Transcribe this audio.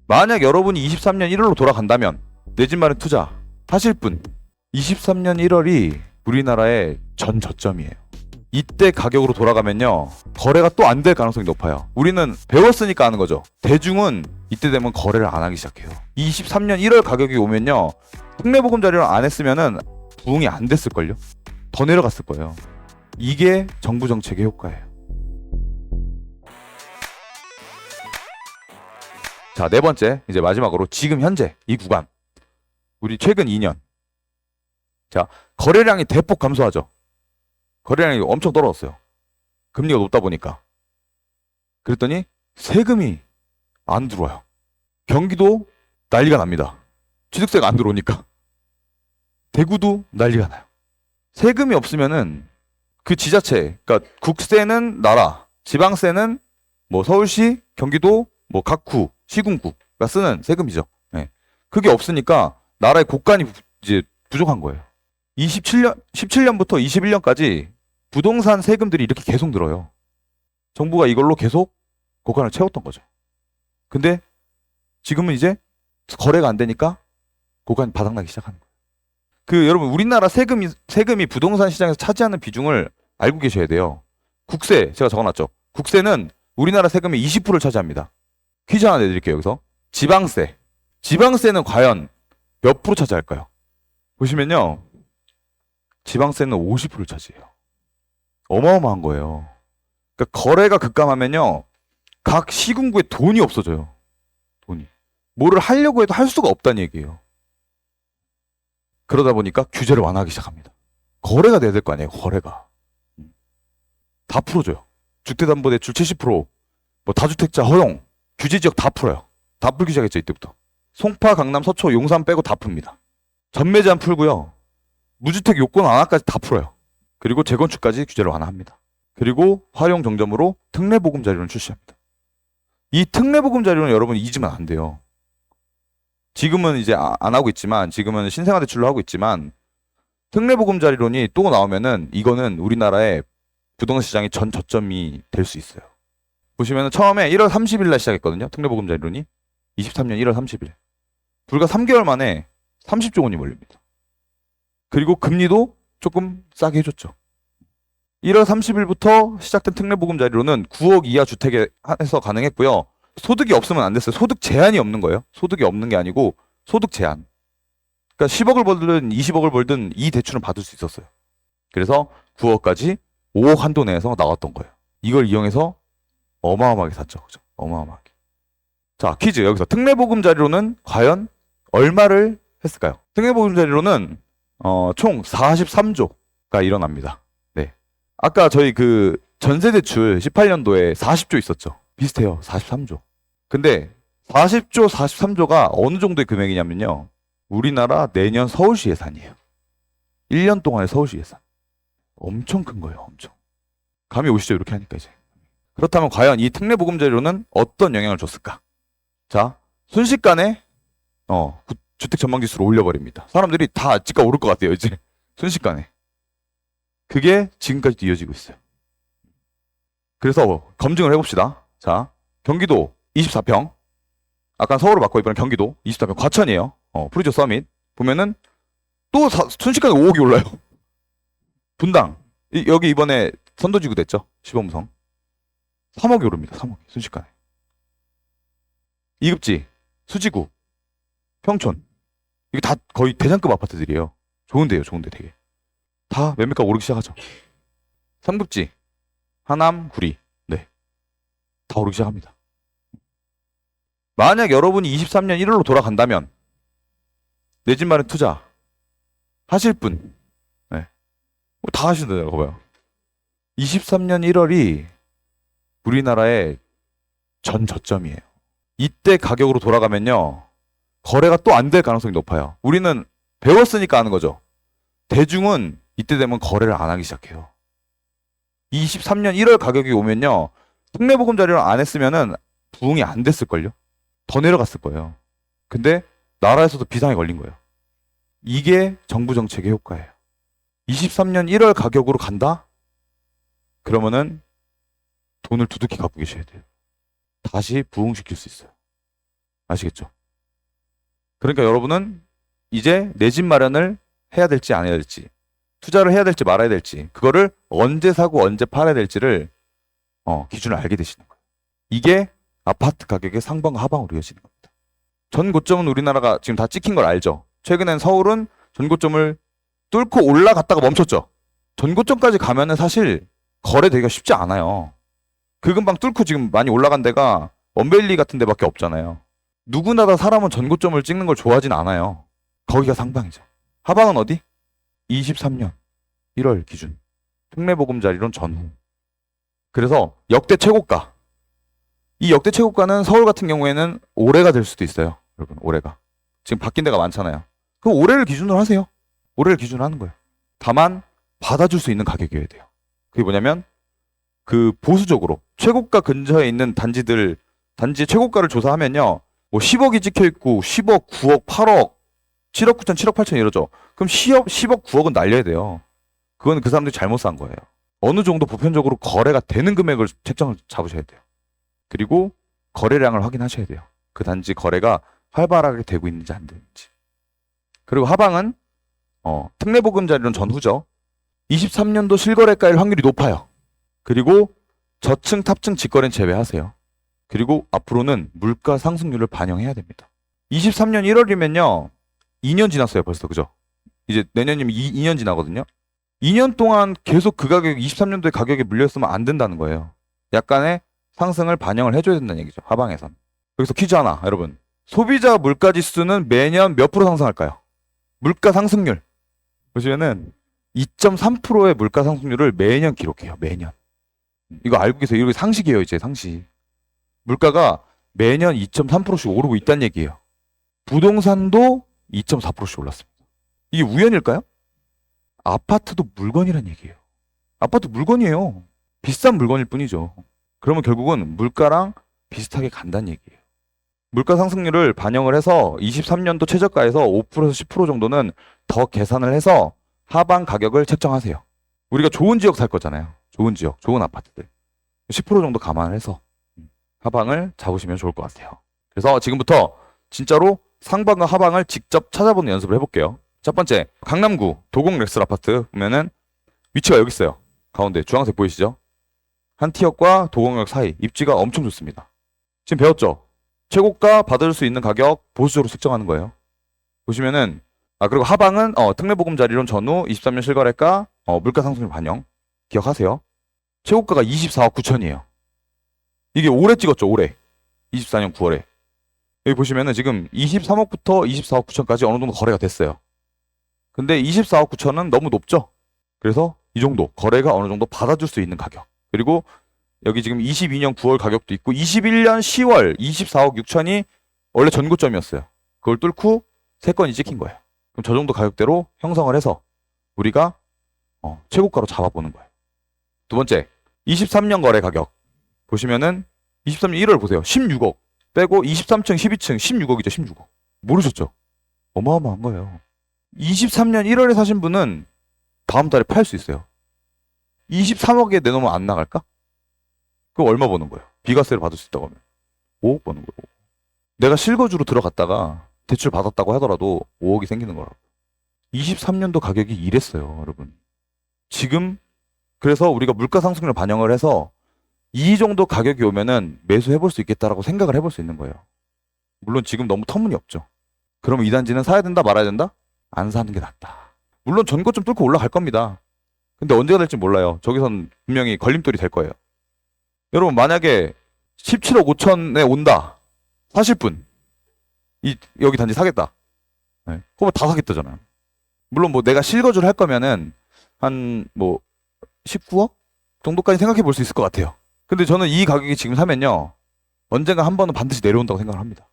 만약 여러분이 23년 1월로 돌아간다면 내 집 마련 투자 하실 분, 23년 1월이 우리나라의 전 저점이에요. 이때 가격으로 돌아가면요, 거래가 또 안 될 가능성이 높아요. 우리는 배웠으니까 하는 거죠. 대중은 이때 되면 거래를 안 하기 시작해요. 23년 1월 가격이 오면요, 특례보금자리를 안 했으면은 부응이 안 됐을걸요? 더 내려갔을 거예요. 이게 정부 정책의 효과예요. 자, 네 번째, 이제 마지막으로 지금 현재 이 구간, 우리 최근 2년, 자, 거래량이 대폭 감소하죠. 거래량이 엄청 떨어졌어요. 금리가 높다 보니까. 그랬더니 세금이 안 들어와요. 경기도 난리가 납니다. 취득세가 안 들어오니까. 대구도 난리가 나요. 세금이 없으면은 그 지자체, 그러니까 국세는 나라, 지방세는 뭐 서울시, 경기도, 뭐 각 구, 시군구가 쓰는 세금이죠. 네. 그게 없으니까 나라의 곳간이 이제 부족한 거예요. 17년부터 21년까지 부동산 세금들이 이렇게 계속 늘어요. 정부가 이걸로 계속 곳간을 채웠던 거죠. 근데 지금은 이제 거래가 안 되니까 곳간이 바닥나기 시작하는 거예요. 여러분, 우리나라 세금이 부동산 시장에서 차지하는 비중을 알고 계셔야 돼요. 국세, 제가 적어놨죠. 국세는 우리나라 세금의 20%를 차지합니다. 퀴즈 하나 내드릴게요, 여기서. 지방세는 과연 몇 프로 차지할까요? 보시면요, 지방세는 50%를 차지해요. 어마어마한 거예요. 그러니까 거래가 급감하면요, 각 시군구에 돈이 없어져요. 돈이. 뭐를 하려고 해도 할 수가 없다는 얘기예요. 그러다 보니까 규제를 완화하기 시작합니다. 거래가 돼야 될 거 아니에요, 거래가. 다 풀어줘요. 주택담보대출 70%, 뭐 다주택자 허용, 규제지역 다 풀어요. 다 풀기 시작했죠, 이때부터. 송파, 강남, 서초, 용산 빼고 다 풉니다. 전매 제한 풀고요. 무주택 요건 완화까지 다 풀어요. 그리고 재건축까지 규제를 완화합니다. 그리고 활용 정점으로 특례보금자리론 출시합니다. 이 특례보금자리론 여러분 잊으면 안 돼요. 지금은 이제 안 하고 있지만, 지금은 신생아대출로 하고 있지만, 특례보금자리론이 또 나오면은 이거는 우리나라의 부동산 시장이 전 저점이 될 수 있어요. 보시면은 처음에 1월 30일 날 시작했거든요. 특례보금자리론이. 23년 1월 30일. 불과 3개월 만에 30조 원이 몰립니다. 그리고 금리도 조금 싸게 해줬죠. 1월 30일부터 시작된 특례보금자리론은 9억 이하 주택에 한해서 가능했고요. 소득이 없으면 안 됐어요. 소득 제한이 없는 거예요. 소득이 없는 게 아니고 소득 제한. 그러니까 10억을 벌든 20억을 벌든 이 대출은 받을 수 있었어요. 그래서 9억까지 5억 한도 내에서 나왔던 거예요. 이걸 이용해서 어마어마하게 샀죠. 그죠? 어마어마하게. 자, 퀴즈. 여기서 특례보금자리론은 과연 얼마를 했을까요? 특례보금자리론은 총 43조가 일어납니다. 네. 아까 저희 그 전세대출 18년도에 40조 있었죠. 비슷해요. 43조. 근데 40조, 43조가 어느 정도의 금액이냐면요, 우리나라 내년 서울시 예산이에요. 1년 동안의 서울시 예산. 엄청 큰 거예요. 엄청. 감이 오시죠? 이렇게 하니까 이제. 그렇다면 과연 이 특례보금자리론은 어떤 영향을 줬을까? 자, 순식간에 주택 전망지수를 올려버립니다. 사람들이 다 집값 오를 것 같아요, 이제. 순식간에. 그게 지금까지도 이어지고 있어요. 그래서 검증을 해봅시다. 자, 경기도 24평. 아까 서울을 맞고 이번엔 경기도 24평. 과천이에요. 프리저 서밋. 보면은 또 순식간에 5억이 올라요. 분당. 여기 이번에 선도지구 됐죠? 시범성. 3억이 오릅니다. 3억이. 순식간에. 이급지, 수지구, 평촌. 이게 다 거의 대장급 아파트들이에요. 좋은데요, 좋은데 되게. 다 매매가 오르기 시작하죠. 3급지, 하남, 구리. 네. 다 오르기 시작합니다. 만약 여러분이 23년 1월로 돌아간다면 내 집 마련 투자 하실 분, 네. 다 하시는데요, 봐봐요. 23년 1월이 우리나라의 전 저점이에요. 이때 가격으로 돌아가면요, 거래가 또 안 될 가능성이 높아요. 우리는 배웠으니까 하는 거죠. 대중은 이때 되면 거래를 안 하기 시작해요. 23년 1월 가격이 오면요, 특례보금자리론 안 했으면은 부응이 안 됐을걸요? 더 내려갔을 거예요. 근데 나라에서도 비상에 걸린 거예요. 이게 정부 정책의 효과예요. 23년 1월 가격으로 간다? 그러면은 돈을 두둑히 갖고 계셔야 돼요. 다시 부흥시킬 수 있어요. 아시겠죠? 그러니까 여러분은 이제 내 집 마련을 해야 될지 안 해야 될지, 투자를 해야 될지 말아야 될지, 그거를 언제 사고 언제 팔아야 될지를 기준을 알게 되시는 거예요. 이게 아파트 가격의 상방과 하방으로 이어지는 겁니다. 전 고점은 우리나라가 지금 다 찍힌 걸 알죠. 최근엔 서울은 전 고점을 뚫고 올라갔다가 멈췄죠. 전 고점까지 가면은 사실 거래되기가 쉽지 않아요. 그 금방 뚫고 지금 많이 올라간 데가 원베일리 같은 데밖에 없잖아요. 누구나 다 사람은 전 고점을 찍는 걸 좋아하진 않아요. 거기가 상방이죠. 하방은 어디? 23년 1월 기준. 특례보금자리론 전후. 그래서 역대 최고가. 이 역대 최고가는 서울 같은 경우에는 올해가 될 수도 있어요. 여러분, 올해가. 지금 바뀐 데가 많잖아요. 그럼 올해를 기준으로 하세요. 올해를 기준으로 하는 거예요. 다만 받아줄 수 있는 가격이어야 돼요. 그게 뭐냐면 그 보수적으로 최고가 근처에 있는 단지의 최고가를 조사하면요. 뭐 10억이 찍혀 있고 10억, 9억, 8억, 7억 9천, 7억 8천 이러죠. 그럼 10억, 9억은 날려야 돼요. 그건 그 사람들이 잘못 산 거예요. 어느 정도 보편적으로 거래가 되는 금액을 책정을 잡으셔야 돼요. 그리고 거래량을 확인하셔야 돼요. 그 단지 거래가 활발하게 되고 있는지 안 되는지. 그리고 하방은 특례보금자리론 전후죠. 23년도 실거래가일 확률이 높아요. 그리고 저층, 탑층 직거래는 제외하세요. 그리고 앞으로는 물가 상승률을 반영해야 됩니다. 23년 1월이면요. 2년 지났어요, 벌써. 그죠? 이제 내년이면 2년 지나거든요. 2년 동안 계속 그 가격, 23년도의 가격에 물렸으면 안 된다는 거예요. 약간의 상승을 반영을 해줘야 된다는 얘기죠. 하방에선. 여기서 퀴즈 하나, 여러분. 소비자 물가 지수는 매년 몇 프로 상승할까요? 물가 상승률. 보시면은 2.3%의 물가 상승률을 매년 기록해요. 매년. 이거 알고 계세요? 이거 상식이에요, 이제 상식. 물가가 매년 2.3%씩 오르고 있다는 얘기예요. 부동산도 2.4%씩 올랐습니다. 이게 우연일까요? 아파트도 물건이란 얘기예요. 아파트 물건이에요. 비싼 물건일 뿐이죠. 그러면 결국은 물가랑 비슷하게 간다는 얘기예요. 물가 상승률을 반영을 해서 23년도 최저가에서 5%에서 10% 정도는 더 계산을 해서 하방 가격을 책정하세요. 우리가 좋은 지역 살 거잖아요. 좋은 지역, 좋은 아파트들. 10% 정도 감안을 해서 하방을 잡으시면 좋을 것 같아요. 그래서 지금부터 진짜로 상방과 하방을 직접 찾아보는 연습을 해볼게요. 첫 번째, 강남구 도곡 렉스 아파트 보면은 위치가 여기 있어요. 가운데 주황색 보이시죠? 한티역과 도곡역 사이 입지가 엄청 좋습니다. 지금 배웠죠? 최고가 받을 수 있는 가격 보수적으로 책정하는 거예요. 보시면은 그리고 하방은 특례보금자리론 전후 23년 실거래가 물가 상승률 반영 기억하세요. 최고가가 24억 9천이에요. 이게 올해 찍었죠, 올해. 24년 9월에. 여기 보시면은 지금 23억부터 24억 9천까지 어느 정도 거래가 됐어요. 근데 24억 9천은 너무 높죠? 그래서 이 정도 거래가 어느 정도 받아줄 수 있는 가격. 그리고 여기 지금 22년 9월 가격도 있고 21년 10월 24억 6천이 원래 전고점이었어요. 그걸 뚫고 3건이 찍힌 거예요. 그럼 저 정도 가격대로 형성을 해서 우리가 최고가로 잡아보는 거예요. 두 번째, 23년 거래 가격 보시면은 23년 1월 보세요. 16억 빼고 23층 12층 16억이죠. 16억. 모르셨죠? 어마어마한 거예요. 23년 1월에 사신 분은 다음 달에 팔 수 있어요. 23억에 내놓으면 안 나갈까? 그럼 얼마 버는 거예요? 비과세를 받을 수 있다고 하면 5억 버는 거예요. 내가 실거주로 들어갔다가 대출 받았다고 하더라도 5억이 생기는 거라고. 23년도 가격이 이랬어요, 여러분. 지금 그래서 우리가 물가 상승률 반영을 해서 이 정도 가격이 오면은 매수해볼 수 있겠다라고 생각을 해볼 수 있는 거예요. 물론 지금 너무 터무니없죠. 그러면 이 단지는 사야 된다 말아야 된다? 안 사는 게 낫다. 물론 전고점 뚫고 올라갈 겁니다. 근데 언제가 될지 몰라요. 저기선 분명히 걸림돌이 될 거예요. 여러분 만약에 17억 5천에 온다. 사실 분. 여기 단지 사겠다. 네. 그거 다 사겠다잖아요. 물론 뭐 내가 실거주를 할 거면은 한 뭐 19억 정도까지 생각해 볼 수 있을 것 같아요. 근데 저는 이 가격이 지금 사면요. 언젠가 한 번은 반드시 내려온다고 생각을 합니다.